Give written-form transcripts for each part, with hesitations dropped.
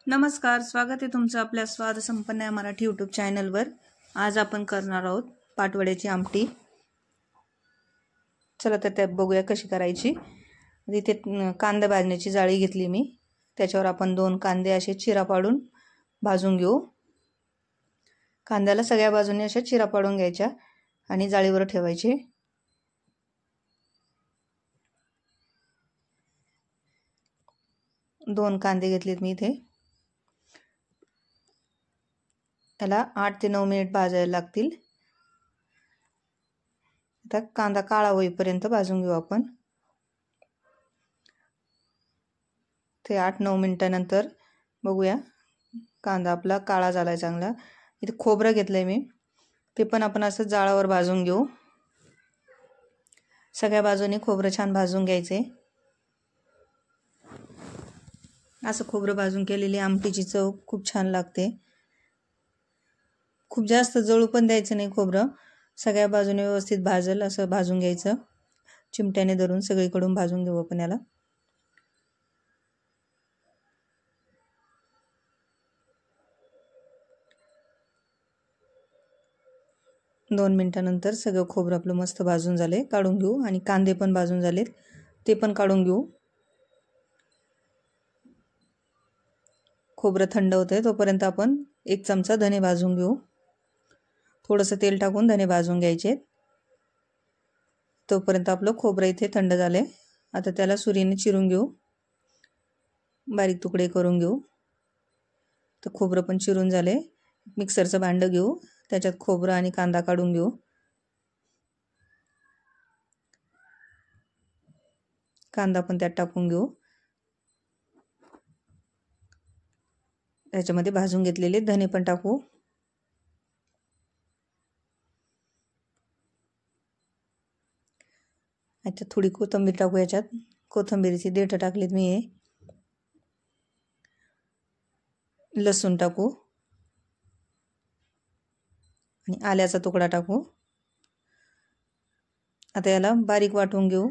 नमस्कार, स्वागत आहे तुमचं आपल्या स्वाद संपन्न या मराठी यूट्यूब चॅनलवर। आज आपण करणार आहोत पाटवड्याची आमटी। चला तर त्यात बघूया कशी करायची। इथे कांदा भाजण्याची जाळी घेतली मी, त्याच्यावर आपण 2 कांदे असे चिरा पाडून भाजून घेऊ। कांद्याला सगळ्या बाजूने अशा चिरा पाडून घ्यायच्या आणि जाळीवर ठेवायचे। दोन कांदे घेतलेत मी इथे। त्याला 8 ते 9 मिनिट भाजायला लागतील। आता कांदा काळा होईपर्यंत भाजून घेऊ आपण। ते 8-9 मिनिटांनंतर बघूया कांदा आपला काळा झालाय चांगला। इथे खोबरं घेतलंय मी, ते पण आपण असं जाळावर भाजून घेऊ। सगळ्या बाजूने खोबरं छान भाजून घ्यायचे। असं खोबरं भाजून केलेली आमटीची चव खूप छान लागते। खूप जास्त जळू पण द्यायचं नाही खोबरं, सगळ्या बाजूने व्यवस्थित भाजल असं भाजून घ्यायचं। चिमट्याने धरून सगळीकडून भाजून घेऊ आपण याला। दोन मिनिटांनंतर सगळं खोबरं आपलं मस्त भाजून झाले, काढून घेऊ। आणि कांदे पण भाजून झालेत, ते पण काढून घेऊ। खोबरं थंड होतंय तोपर्यंत आपण 1 चमचा धने भाजून घेऊ। थोडंसं तेल टाकून धने भाजून घ्यायचे। तोपर्यंत आपलं खोबरं इथे थंड झालंय। आता त्याला सुरीने चिरून घेऊ, बारीक तुकडे करून घेऊ। तर खोबरं पण चिरून झाले। मिक्सरचं भांडं घेऊ, त्याच्यात खोबरं आणि कांदा काढून घेऊ। कांदा पण त्यात टाकून घेऊ। त्याच्यामध्ये भाजून घेतलेले धने पण टाकू। आता थोडी कोथिंबीर टाकू याच्यात। कोथिंबीरची देठ टाकलीत मी। लसूण टाकू आणि आल्याचा तुकडा टाकू। आता याला बारीक वाटून घेऊ।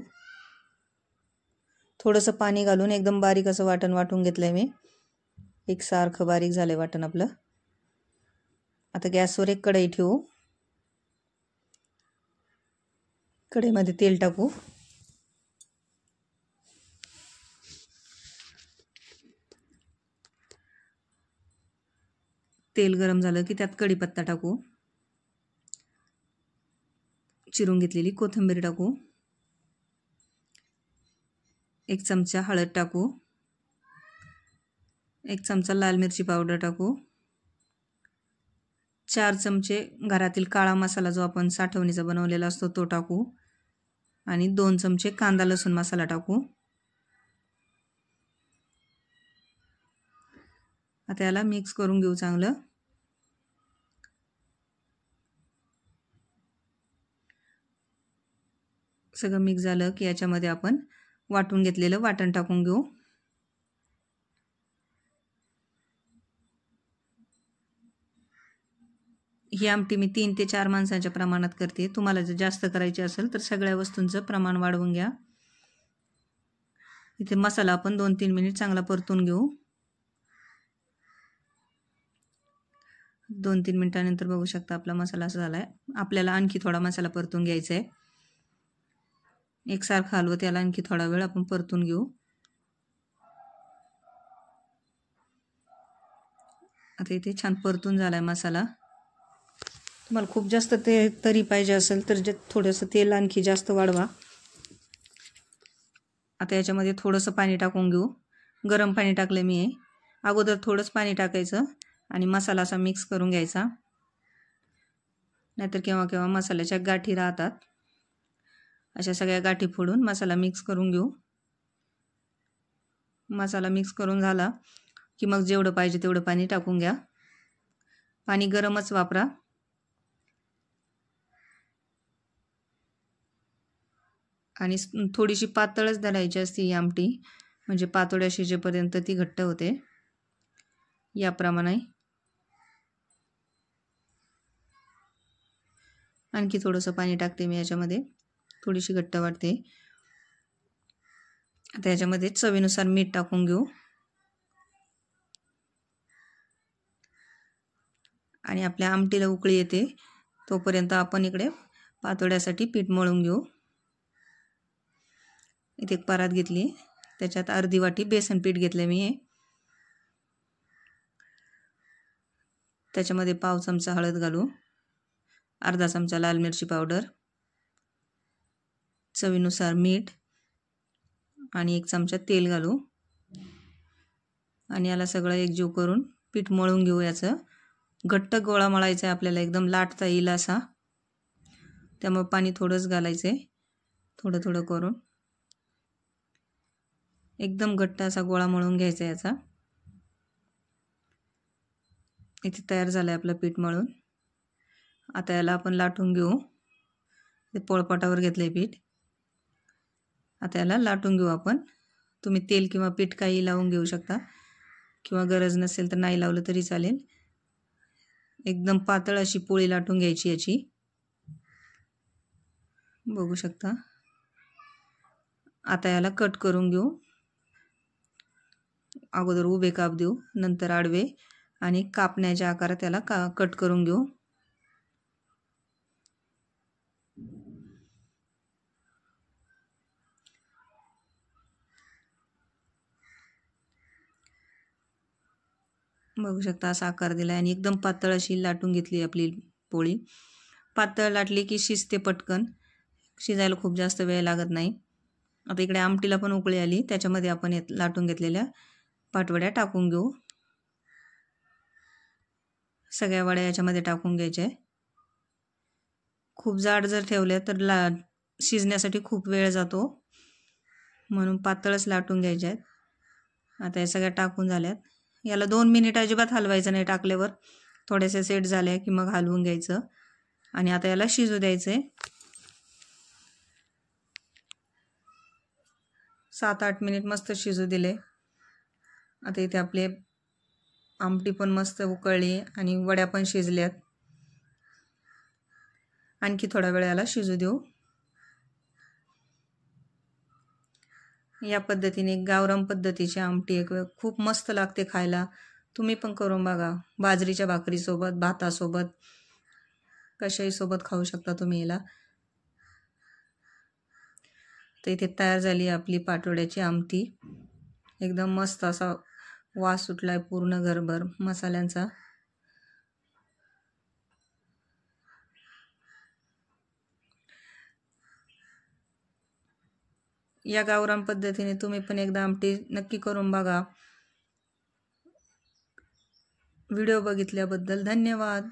थोडंसं पाणी घालून एकदम बारीक असं वाटण वाटून घेतलंय मी। एकसारखं बारीक झालंय वाटण आपलं। आता गॅसवर एक कढई ठेवू, कढईमध्ये तेल टाकू। तेल गरम झालं की त्यात कढीपत्ता टाकू, चिरून घेतलेली कोथिंबीर टाकू, 1 चमचा हळद टाकू, 1 चमचा लाल मिरची पावडर टाकू, 4 चमचे घरातील काळा मसाला जो आपण साठवणीचा बनवलेला असतो तो टाकू आणि 2 चमचे कांदा लसूण मसाला टाकू। आता याला मिक्स करून घेऊ चांगलं। सगळं मिक्स झालं की याच्यामध्ये आपण वाटून घेतलेलं वाटण टाकून घेऊ। ही आमटी मी 3 ते 4 माणसांच्या प्रमाणात करते। तुम्हाला जर जास्त करायची असेल तर सगळ्या वस्तूंचं प्रमाण वाढवून घ्या। इथे मसाला आपण 2-3 मिनिट चांगला परतून घेऊ। 2-3 मिनिटांनंतर बघू शकता आपला मसाला असा झालाय। आपल्याला आणखी थोडा मसाला परतून घ्यायचा आहे। एकसारखं हलवत याला आणखी थोडा वेळ आपण परतून घेऊ। आता इथे छान परतून झालाय मसाला। तुम्हाला खूप जास्त तरी पाहिजे असेल तर थोडंसं तेल आणखी जास्त वाढवा। आता याच्यामध्ये थोडंसं पाणी टाकून घेऊ। गरम पाणी टाकलं मी। अगोदर थोडंच पाणी टाकायचं आणि मसाला असा मिक्स करून घ्यायचा, नाहीतर केव्हा केव्हा मसाल्याच्या गाठी राहतात। अशा सगळ्या गाठी फोडून मसाला मिक्स करून घेऊ। मसाला मिक्स करून झाला की मग जेवढं पाहिजे तेवढं पाणी टाकून घ्या। पाणी गरमच वापरा। आणि थोडीशी पातळच धरायची असते ही आमटी, म्हणजे पातोड्या शिजेपर्यंत ती घट्ट होते। याप्रमाणे आणखी थोडंसं पाणी टाकते मी याच्यामध्ये, थोडीशी घट्ट वाटते। आता याच्यामध्ये चवीनुसार मीठ टाकून घेऊ। आणि आपल्या आमटीला उकळी येते तोपर्यंत आपण इकडे पातोड्यासाठी पीठ मळून घेऊ. इथे एक परात घेतली, त्याच्यात अर्धी वाटी बेसन पीठ घेतले मी. त्याच्यामध्ये पाव चमचा हळद घालू, अर्धा चमचा लाल मिरची पावडर, चवीनुसार मीठ आणि 1 चमचा तेल घालू आणि याला सगळं एकजीव करून पीठ मळून घेऊ. याचं घट्ट गोळा मळायचा आहे आपल्याला, एकदम लाटता येईल असा. त्यामुळे पाणी थोडंच घालायचं आहे, थोडं थोडं करून एकदम घट्ट असा गोळा मळून घ्यायचा याचा. इथे तयार झालं आहे आपलं पीठ मळून. आता याला आपण लाटून घेऊ. ते पोळपाटावर घेतलं आहे पीठ. आता याला लाटून घेऊ आपण. तुम्ही तेल किंवा पीठ काही लावून घेऊ शकता किंवा गरज नसेल तर नाही लावलं तरी चालेल. एकदम पातळ अशी पोळी लाटून घ्यायची याची. बघू शकता. आता याला कट करून घेऊ. अगोदर उभे काप देऊ, नंतर आडवे आणि कापण्याच्या आकारात त्याला कट करून घेऊ. बघू शकता असा आकार दिला आणि एकदम पातळ अशी लाटून घेतली आपली पोळी. पातळ लाटली की शिजते पटकन, शिजायला खूप जास्त वेळ लागत नाही. आता इकडे आमटीला पण उकळी आली, त्याच्यामध्ये आपण लाटून घेतलेल्या पाटवड्या टाकून घेऊ. सगळ्या वड्या याच्यामध्ये टाकून घ्यायच्या. खूप जाड जर ठेवल्या तर शिजण्यासाठी खूप वेळ जातो, म्हणून पातळच लाटून घ्यायच्या आहेत. आता या सगळ्या टाकून झाल्यात. याला 2 मिनिट अजिबात हलवायचं नाही. टाकल्यावर थोडेसे सेट झाले की मग हलवून घ्यायचं आणि आता याला शिजू द्यायचं आहे. 7-8 मिनिट मस्त शिजू दिले. आता इथे आपले आमटी पण मस्त उकळली आणि वड्या पण शिजल्यात. आणखी थोडा वेळ याला शिजू देऊ. या पद्धतीने गावरान पद्धतीची आमटी एक खूप मस्त लागते खायला. तुम्ही पण करून बघा. बाजरीच्या भाकरीसोबत, भातासोबत, कशाही सोबत खाऊ शकता तुम्ही याला. तर इथे तयार झाली आपली पाटोड्याची आमटी. एकदम मस्त असा वास सुटलाय पूर्ण घरभर मसाल्यांचा. या गावरान पद्धतीने तुम्ही पण एकदा आमटी नक्की करून बघा. व्हिडिओ बघितल्याबद्दल धन्यवाद.